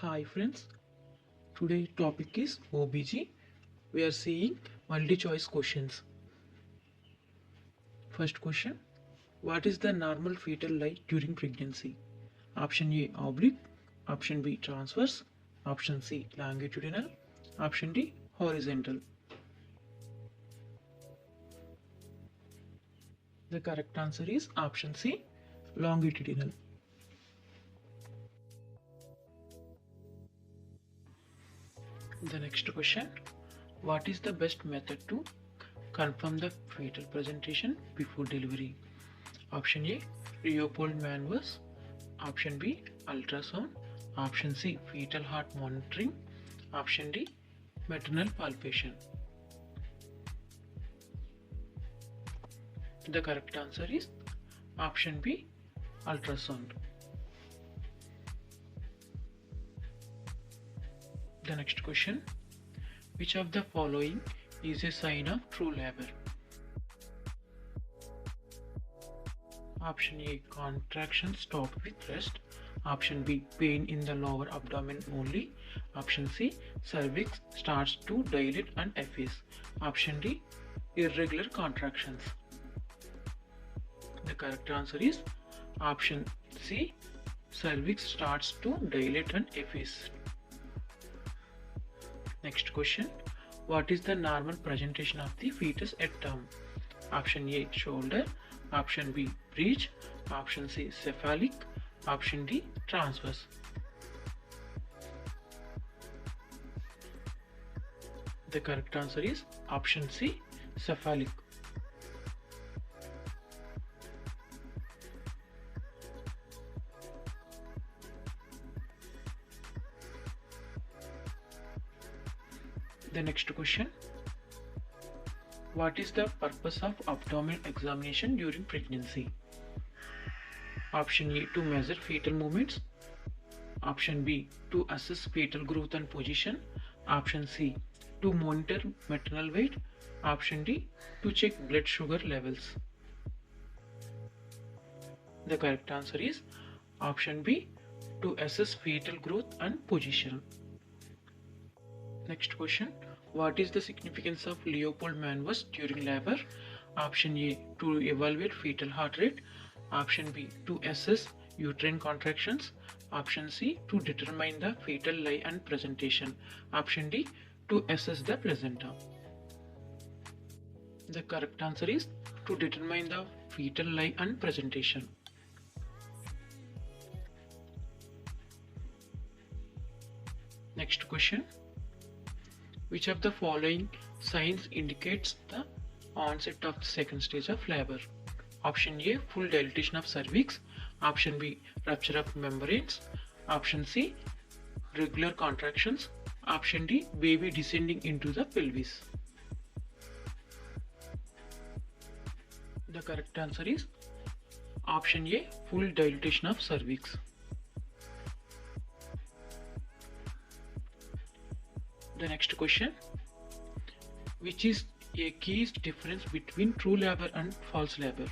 Hi friends, today's topic is OBG. We are seeing multi-choice questions. First question, what is the normal fetal height during pregnancy? Option A oblique, option B transverse, option C longitudinal, option D horizontal. The correct answer is option C longitudinal. The next question, what is the best method to confirm the fetal presentation before delivery? Option A Leopold Manvers, option B ultrasound, option C fetal heart monitoring, option D maternal palpation. The correct answer is option B ultrasound. The next question, which of the following is a sign of true labor? Option A contraction stopped with rest, option B pain in the lower abdomen only, option C cervix starts to dilate and efface, option D irregular contractions. The correct answer is option C cervix starts to dilate and efface. Next question, what is the normal presentation of the fetus at term? Option A shoulder, option B breech, option C cephalic, option D transverse. The correct answer is option C cephalic. The next question, what is the purpose of abdominal examination during pregnancy? Option A to measure fetal movements, option B to assess fetal growth and position, option C to monitor maternal weight, option D to check blood sugar levels. The correct answer is option B to assess fetal growth and position. Next question, what is the significance of Leopold Manvers during labor? Option A to evaluate fetal heart rate, option B to assess uterine contractions, option C to determine the fetal lie and presentation, option D to assess the placenta. The correct answer is to determine the fetal lie and presentation. Next question, which of the following signs indicates the onset of the second stage of labor? Option A full dilatation of cervix, option B rupture of membranes, option C regular contractions, option D baby descending into the pelvis. The correct answer is option A full dilatation of cervix. The next question, which is a key difference between true labor and false labor?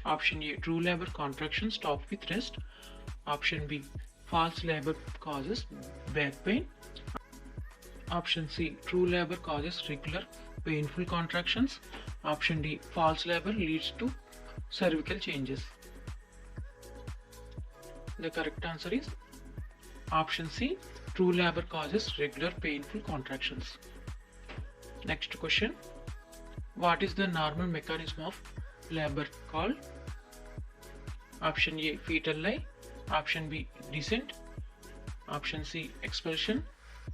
Option A true labor contraction stopped with rest, option B false labor causes back pain, option C true labor causes regular painful contractions, option D false labor leads to cervical changes. The correct answer is option C true labor causes regular painful contractions. Next question, what is the normal mechanism of labor called? Option A fetal lie, option B descent, option C expulsion,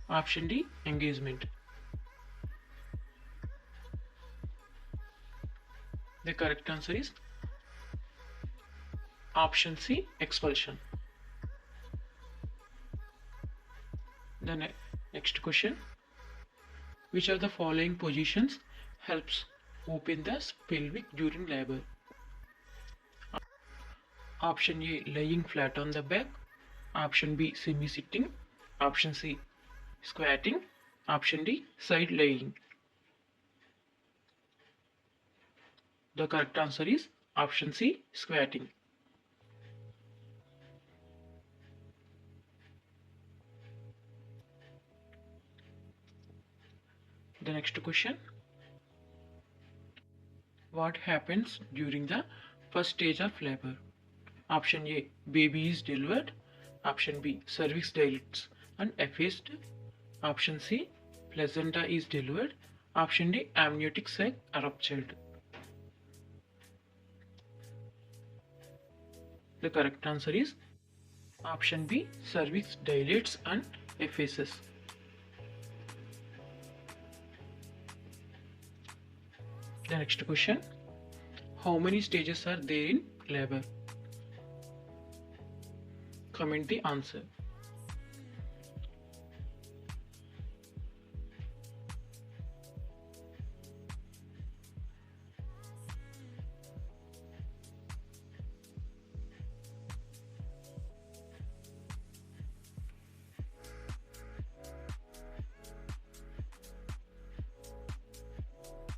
option D engagement. The correct answer is option C expulsion. The next question, which of the following positions helps open the pelvic during labor? Option A lying flat on the back, option B semi-sitting, option C squatting, option D side lying. The correct answer is option C squatting. The next question. What happens during the first stage of labor? Option A, baby is delivered. Option B, cervix dilates and effaced. Option C, placenta is delivered. Option D, amniotic sac ruptured. The correct answer is option B, cervix dilates and effaces. The next question. How many stages are there in labor? Comment the answer.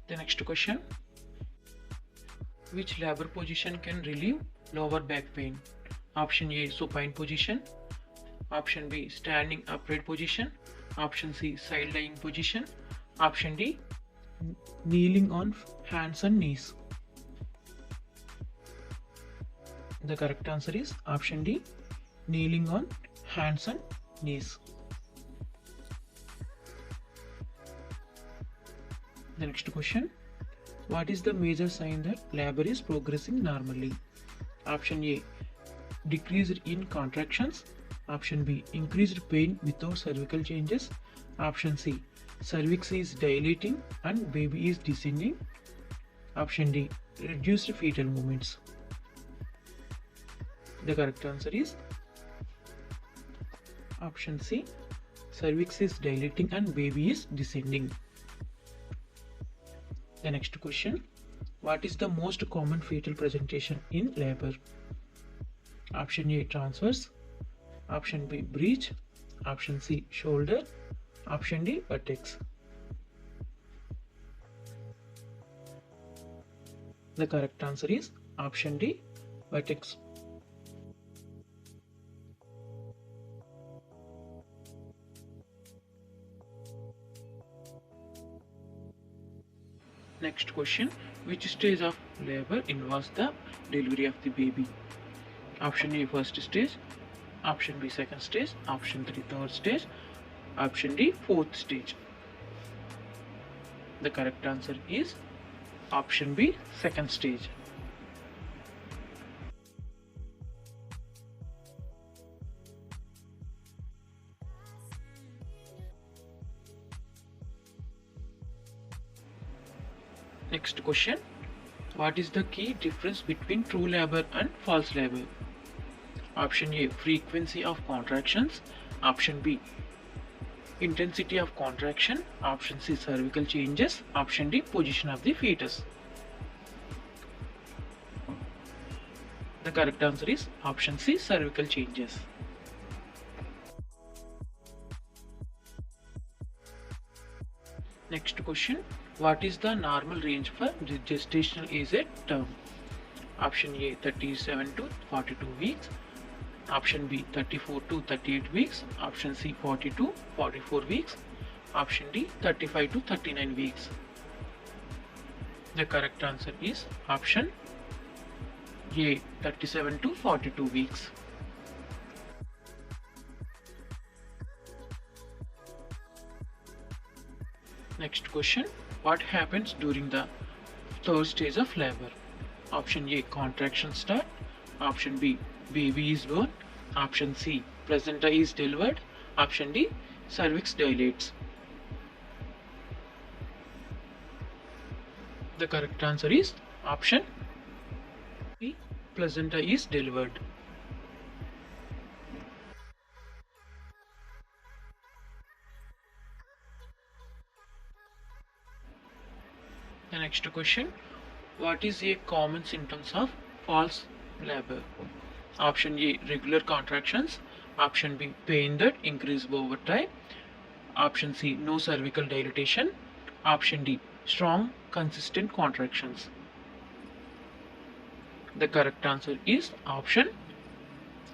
The next question. Which labor position can relieve lower back pain? Option A, supine position. Option B, standing upright position. Option C, side lying position. Option D, kneeling on hands and knees. The correct answer is option D, kneeling on hands and knees. The next question. What is the major sign that labor is progressing normally? Option A, decrease in contractions. Option B, increased pain without cervical changes. Option C, cervix is dilating and baby is descending. Option D, reduced fetal movements. The correct answer is option C, cervix is dilating and baby is descending. The next question. What is the most common fetal presentation in labor? Option A, transverse. Option B, breech. Option C, shoulder. Option D, buttocks. The correct answer is option D, buttocks. Next question. Which stage of labor involves the delivery of the baby? Option A, first stage. Option B, second stage. Option 3, third stage. Option D, fourth stage. The correct answer is option B, second stage. Next question. What is the key difference between true labor and false labor? Option A, frequency of contractions. Option B, intensity of contraction. Option C, cervical changes. Option D, position of the fetus. The correct answer is option C, cervical changes. Next question. What is the normal range for the gestational age at term? Option A, 37 to 42 weeks. Option B, 34 to 38 weeks. Option C, 40 to 44 weeks. Option D, 35 to 39 weeks. The correct answer is option A, 37 to 42 weeks. Next question. What happens during the third stage of labor? Option A, contraction start. Option B, baby is born. Option C, placenta is delivered. Option D, cervix dilates. The correct answer is option B, placenta is delivered. The next question. What is a common symptoms of false labor? Option A, regular contractions. Option B, pain that increase over time. Option C, no cervical dilatation. Option D, strong consistent contractions. The correct answer is option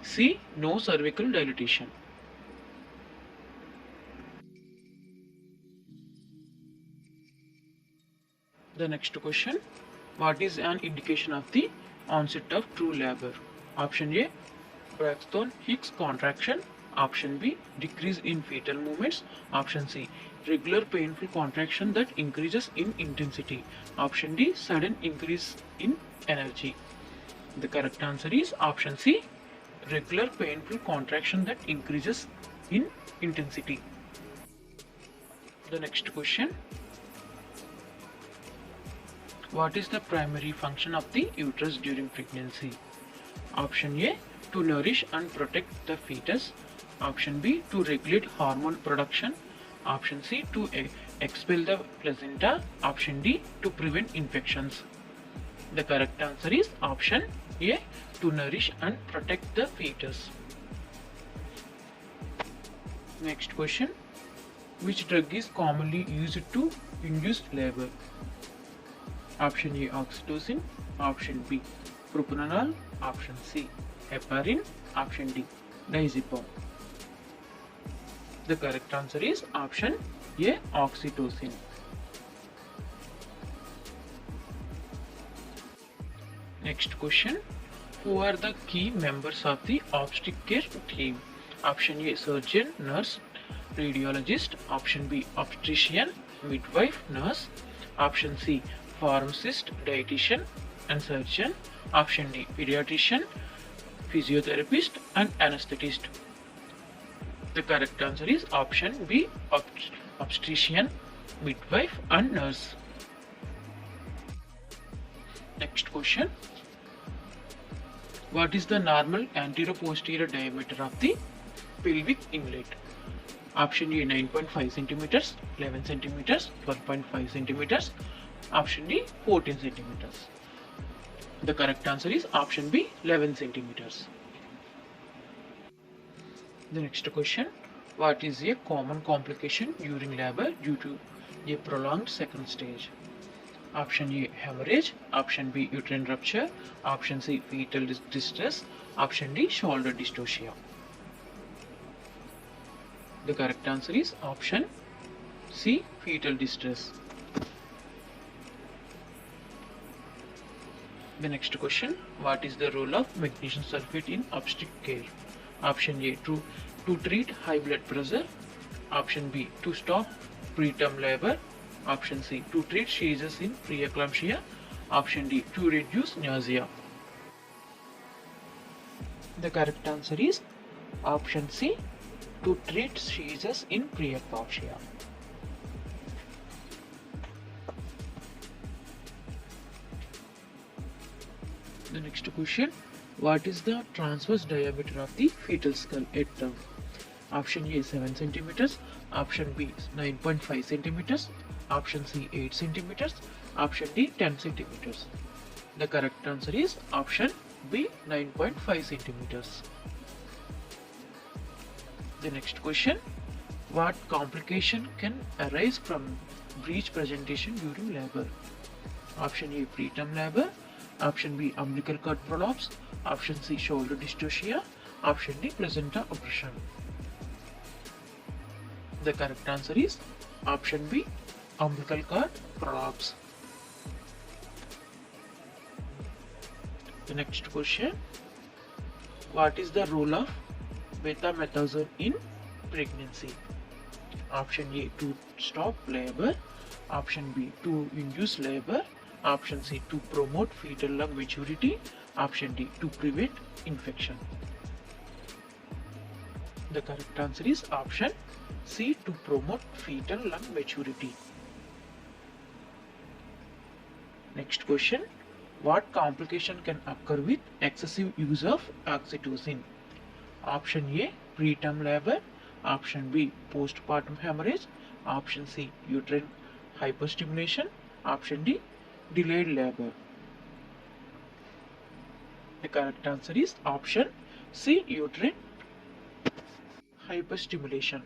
C, no cervical dilatation. The next question, what is an indication of the onset of true labor? Option A, Braxton Hicks contraction. Option B, decrease in fetal movements. Option C, regular painful contraction that increases in intensity. Option D, sudden increase in energy. The correct answer is option C, regular painful contraction that increases in intensity. The next question, what is the primary function of the uterus during pregnancy? Option A, to nourish and protect the fetus. Option B, to regulate hormone production. Option C, to expel the placenta. Option D, to prevent infections. The correct answer is option A, to nourish and protect the fetus. Next question, which drug is commonly used to induce labor? Option A, oxytocin. Option B, propranolol. Option C, heparin. Option D, diazepam. The correct answer is option A, oxytocin. Next question, who are the key members of the obstetric care team? Option A, surgeon, nurse, radiologist. Option B, obstetrician, midwife, nurse. Option C, pharmacist, dietitian and surgeon. Option D, pediatrician, physiotherapist and anesthetist. The correct answer is option B, obstetrician, midwife and nurse. Next question, what is the normal anterior-posterior diameter of the pelvic inlet? Option A, 9.5 centimeters, 11 centimeters, 12.5 centimeters. Option D, 14 centimeters. The correct answer is option B, 11 centimeters. The next question, what is a common complication during labor due to a prolonged second stage? Option A, hemorrhage. Option B, uterine rupture. Option C, fetal distress. Option D, shoulder dystocia. The correct answer is option C, fetal distress. The next question, what is the role of magnesium sulfate in obstetric care? Option A, to treat high blood pressure. Option B, to stop preterm labor. Option C, to treat seizures in preeclampsia. Option D, to reduce nausea. The correct answer is option C, to treat seizures in preeclampsia. The next question, what is the transverse diameter of the fetal skull at term? Option A, 7 centimeters. Option B, 9.5 centimeters. Option C, 8 centimeters. Option D, 10 centimeters. The correct answer is option B, 9.5 centimeters. The next question, what complication can arise from breech presentation during labor? Option A, preterm labor. Option B, umbilical cord prolapse. Option C, shoulder dystocia. Option D, placenta abrasion. The correct answer is option B, umbilical cord prolapse. The next question, what is the role of betamethasone in pregnancy? Option A, to stop labor. Option B, to induce labor. Option C, to promote fetal lung maturity. Option D, to prevent infection. The correct answer is option C, to promote fetal lung maturity. Next question, what complication can occur with excessive use of oxytocin? Option A, preterm labor. Option B, postpartum hemorrhage. Option C, uterine hyperstimulation. Option D, delayed labor. The correct answer is option C, uterine hyperstimulation.